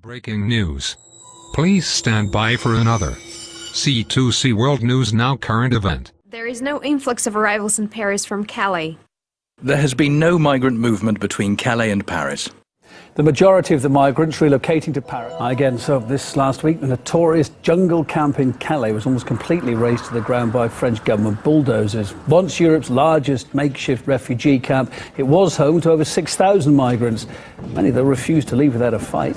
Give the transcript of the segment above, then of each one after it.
Breaking news. Please stand by for another C2C World News Now current event. There is no influx of arrivals in Paris from Calais. There has been no migrant movement between Calais and Paris. The majority of the migrants relocating to Paris. Again, so this last week, the notorious jungle camp in Calais was almost completely razed to the ground by French government bulldozers. Once Europe's largest makeshift refugee camp, it was home to over 6,000 migrants. Many of them refused to leave without a fight.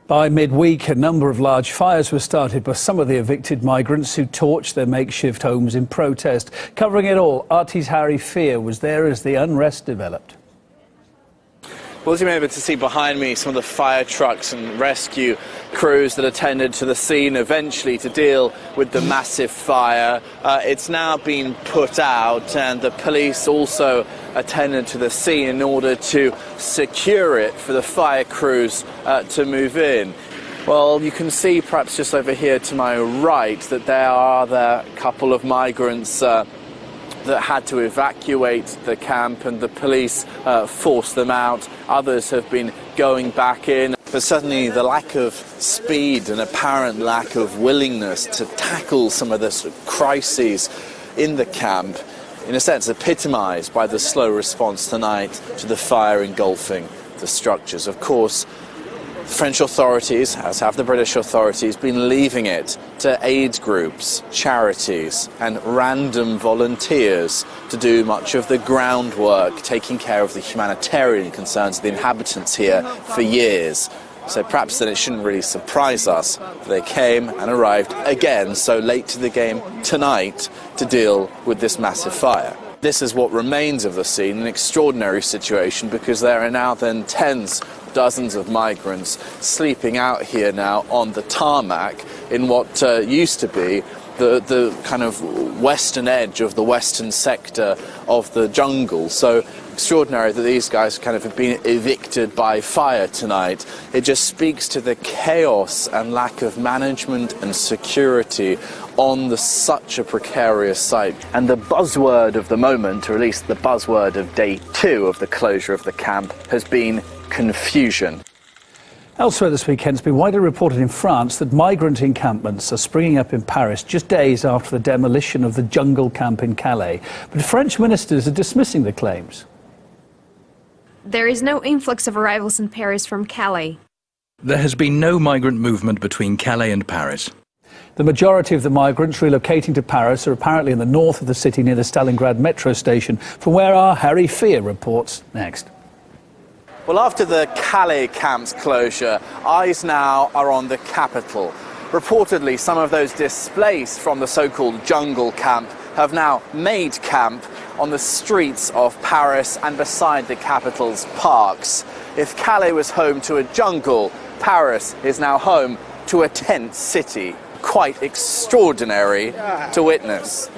By midweek, a number of large fires were started by some of the evicted migrants who torched their makeshift homes in protest. Covering it all, RT's Harry Fear was there as the unrest developed. Well, as you may be able to see behind me, some of the fire trucks and rescue crews that attended to the scene eventually to deal with the massive fire. It's now been put out, and the police also attended to the scene in order to secure it for the fire crews to move in. Well, you can see perhaps just over here to my right that there are a couple of migrants that had to evacuate the camp, and the police forced them out. Others have been going back in. But certainly the lack of speed and apparent lack of willingness to tackle some of the sort of crises in the camp, in a sense epitomised by the slow response tonight to the fire engulfing the structures. Of course, French authorities, as have the British authorities, been leaving it to aid groups, charities and random volunteers to do much of the groundwork, taking care of the humanitarian concerns of the inhabitants here for years. So perhaps then it shouldn't really surprise us that they came and arrived again so late to the game tonight to deal with this massive fire. This is what remains of the scene, an extraordinary situation, because there are now then dozens of migrants sleeping out here now on the tarmac in what used to be the kind of western edge of the western sector of the jungle. So extraordinary that these guys kind of have been evicted by fire tonight. It just speaks to the chaos and lack of management and security on such a precarious site. And the buzzword of the moment, or at least the buzzword of day 2 of the closure of the camp, has been confusion. Elsewhere this weekend, it's been widely reported in France that migrant encampments are springing up in Paris just days after the demolition of the jungle camp in Calais. But French ministers are dismissing the claims. There is no influx of arrivals in Paris from Calais. There has been no migrant movement between Calais and Paris. The majority of the migrants relocating to Paris are apparently in the north of the city near the Stalingrad metro station, from where our Harry Fear reports next. Well, after the Calais camp's closure, eyes now are on the capital. Reportedly, some of those displaced from the so-called jungle camp have now made camp on the streets of Paris and beside the capital's parks. If Calais was home to a jungle, Paris is now home to a tent city. Quite extraordinary to witness.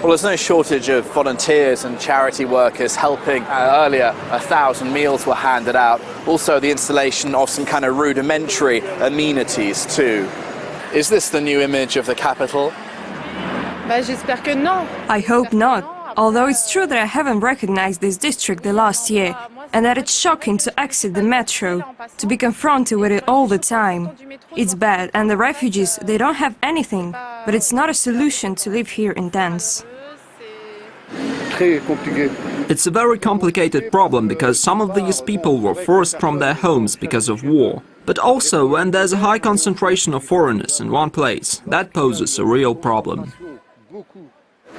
Well, there's no shortage of volunteers and charity workers helping. Earlier, 1,000 meals were handed out. Also, the installation of some kind of rudimentary amenities too. Is this the new image of the capital? I hope not. Although it's true that I haven't recognized this district the last year, and that it's shocking to exit the metro, to be confronted with it all the time. It's bad, and the refugees, they don't have anything, but it's not a solution to live here in tents. It's a very complicated problem because some of these people were forced from their homes because of war. But also when there's a high concentration of foreigners in one place, that poses a real problem.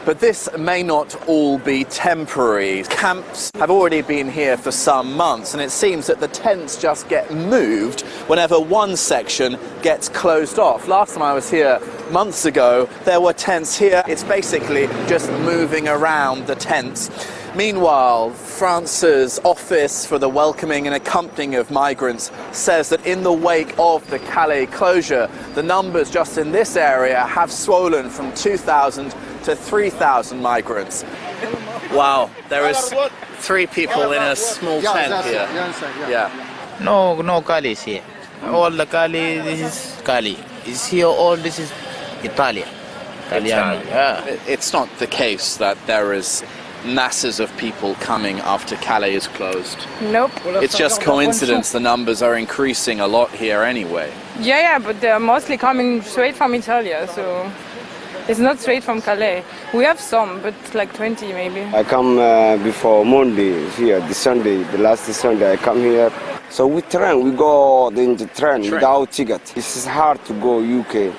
But this may not all be temporary. Camps have already been here for some months, and it seems that the tents just get moved whenever one section gets closed off. Last time I was here months ago, there were tents here. It's basically just moving around the tents. Meanwhile, France's Office for the Welcoming and Accompanying of Migrants says that in the wake of the Calais closure, the numbers just in this area have swollen from 2,000 to 3,000 migrants. Wow, there is 3 people in a small tent here. Yeah. No Calis here. All the Calais, this is Calais. Is here all this is Italia. Italiano. Yeah. It's not the case that there is masses of people coming after Calais is closed. Nope. It's just coincidence the numbers are increasing a lot here anyway. Yeah, but they're mostly coming straight from Italia, so it's not straight from Calais. We have some, but like 20 maybe. I come before Monday here, the last Sunday I come here. So we go in the train without ticket. It's hard to go UK.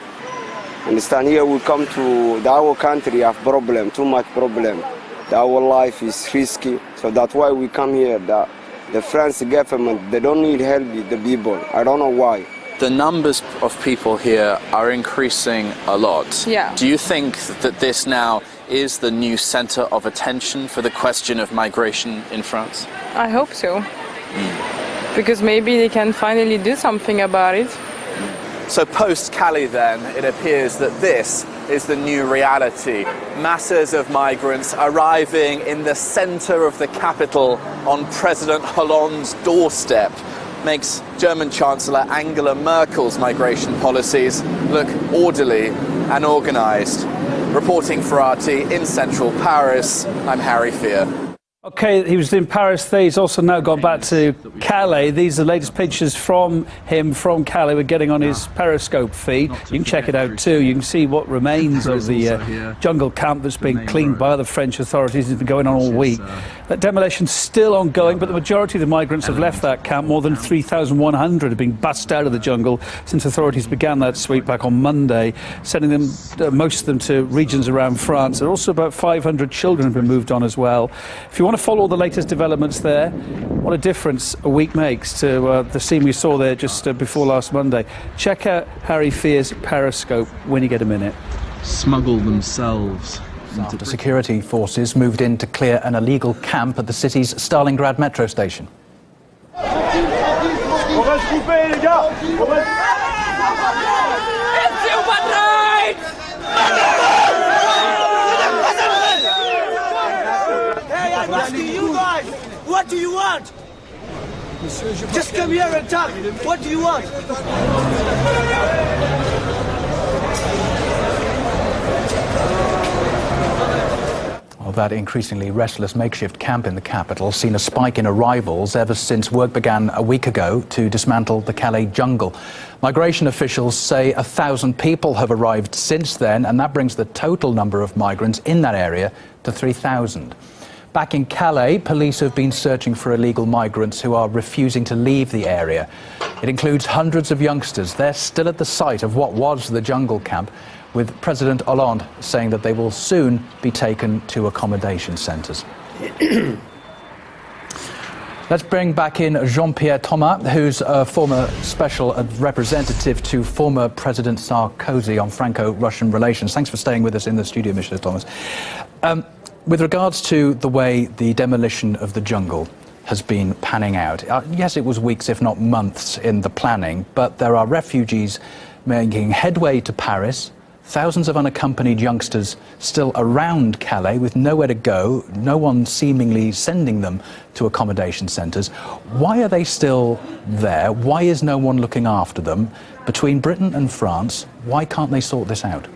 Understand, here we come to our country have problem, too much problem. Our life is risky, so that's why we come here. The French government, they don't need help with the people. I don't know why. The numbers of people here are increasing a lot. Yeah. Do you think that this now is the new center of attention for the question of migration in France? I hope so. Because maybe they can finally do something about it. So post-Calais then, it appears that this is the new reality. Masses of migrants arriving in the center of the capital on President Hollande's doorstep makes German Chancellor Angela Merkel's migration policies look orderly and organized. Reporting for RT in central Paris, I'm Harry Fear. OK, he was in Paris there. He's also now gone back to Calais. These are the latest pictures from him from Calais. We're getting on his Periscope feed. You can check it out too. You can see what remains of the jungle camp that's been cleaned by the French authorities. It's been going on all week. That demolition's still ongoing, but the majority of the migrants have left that camp. More than 3,100 have been bussed out of the jungle since authorities began that sweep back on Monday, sending them, most of them, to regions around France. And also about 500 children have been moved on as well. If you want to follow all the latest developments there, what a difference a week makes to the scene we saw there just before last Monday. Check out Harry Fear's Periscope when you get a minute. Smuggle themselves. After security forces moved in to clear an illegal camp at the city's Stalingrad metro station. What do you want? Just come here and talk. What do you want? Well, that increasingly restless makeshift camp in the capital has seen a spike in arrivals ever since work began a week ago to dismantle the Calais jungle. Migration officials say 1,000 people have arrived since then, and that brings the total number of migrants in that area to 3,000. Back in Calais, police have been searching for illegal migrants who are refusing to leave the area. It includes hundreds of youngsters. They're still at the site of what was the jungle camp, with President Hollande saying that they will soon be taken to accommodation centres. Let's bring back in Jean-Pierre Thomas, who's a former special representative to former President Sarkozy on Franco-Russian relations. Thanks for staying with us in the studio, Mr. Thomas. With regards to the way the demolition of the jungle has been panning out, yes, it was weeks, if not months, in the planning, but there are refugees making headway to Paris, thousands of unaccompanied youngsters still around Calais with nowhere to go, no one seemingly sending them to accommodation centres. Why are they still there? Why is no one looking after them? Between Britain and France, why can't they sort this out?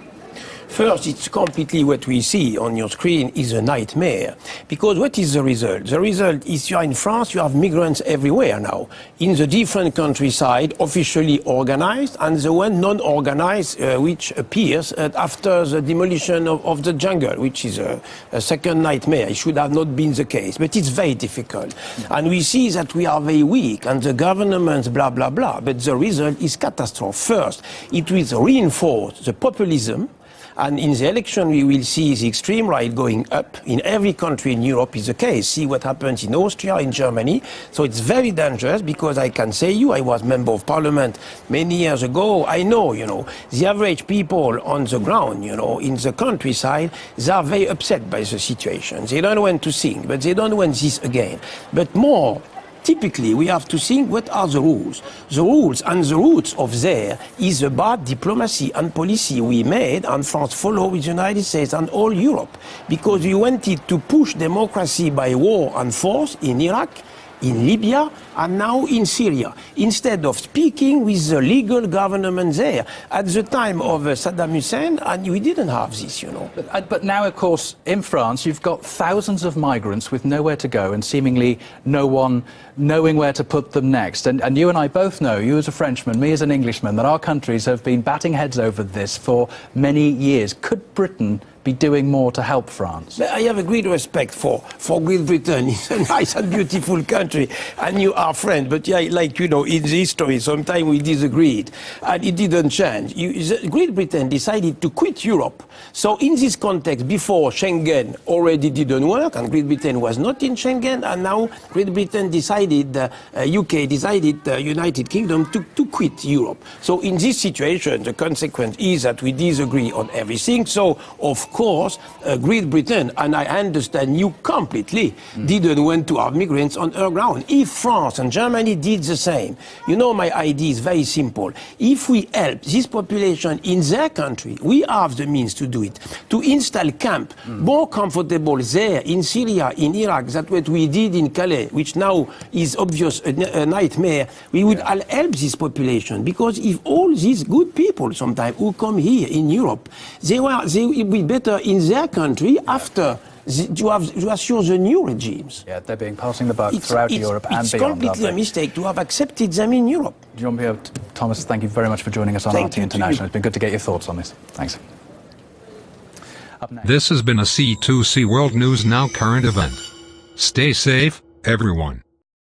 First, it's completely what we see on your screen is a nightmare. Because what is the result? The result is you are in France, you have migrants everywhere now. In the different countryside, officially organized, and the one non-organized, which appears after the demolition of the jungle, which is a second nightmare. It should have not been the case, but it's very difficult. And we see that we are very weak, and the government, blah, blah, blah. But the result is catastrophe. First, it will reinforce the populism, And in the election, we will see the extreme right going up. In every country in Europe is the case. See what happens in Austria, in Germany. So it's very dangerous because I can say I was member of parliament many years ago. I know, the average people on the ground, in the countryside, they are very upset by the situation. They don't want to think, but they don't want this again. But more, typically, we have to think what are the rules. The rules and the roots of there is about diplomacy and policy we made, and France followed with the United States and all Europe, because we wanted to push democracy by war and force in Iraq, in Libya, and now in Syria, instead of speaking with the legal government there. At the time of Saddam Hussein, and we didn't have this, But now, of course, in France, you've got thousands of migrants with nowhere to go and seemingly no one knowing where to put them next. And you and I both know, you as a Frenchman, me as an Englishman, that our countries have been batting heads over this for many years. Could Britain be doing more to help France? I have a great respect for Great Britain. It's a nice and beautiful country, and you are friends. But in the history, sometimes we disagreed, and it didn't change. Great Britain decided to quit Europe. So in this context, before Schengen already didn't work, and Great Britain was not in Schengen, and now Great Britain decided, UK decided, United Kingdom to quit Europe. So in this situation, the consequence is that we disagree on everything. So of course, Great Britain, and I understand you completely, didn't want to have migrants on her ground. If France and Germany did the same, my idea is very simple. If we help this population in their country, we have the means to do it, to install camp more comfortable there in Syria, in Iraq. That's what we did in Calais, which now is obvious a nightmare. We would help this population, because if all these good people sometimes who come here in Europe, they will be better in their country after you assure the new regimes. Yeah, they're being passing the buck throughout Europe and beyond. It's completely a mistake to have accepted them in Europe. Jean-Pierre Thomas, thank you very much for joining us on RT International. It's been good to get your thoughts on this. Thanks. This has been a C2C World News Now current event. Stay safe, everyone.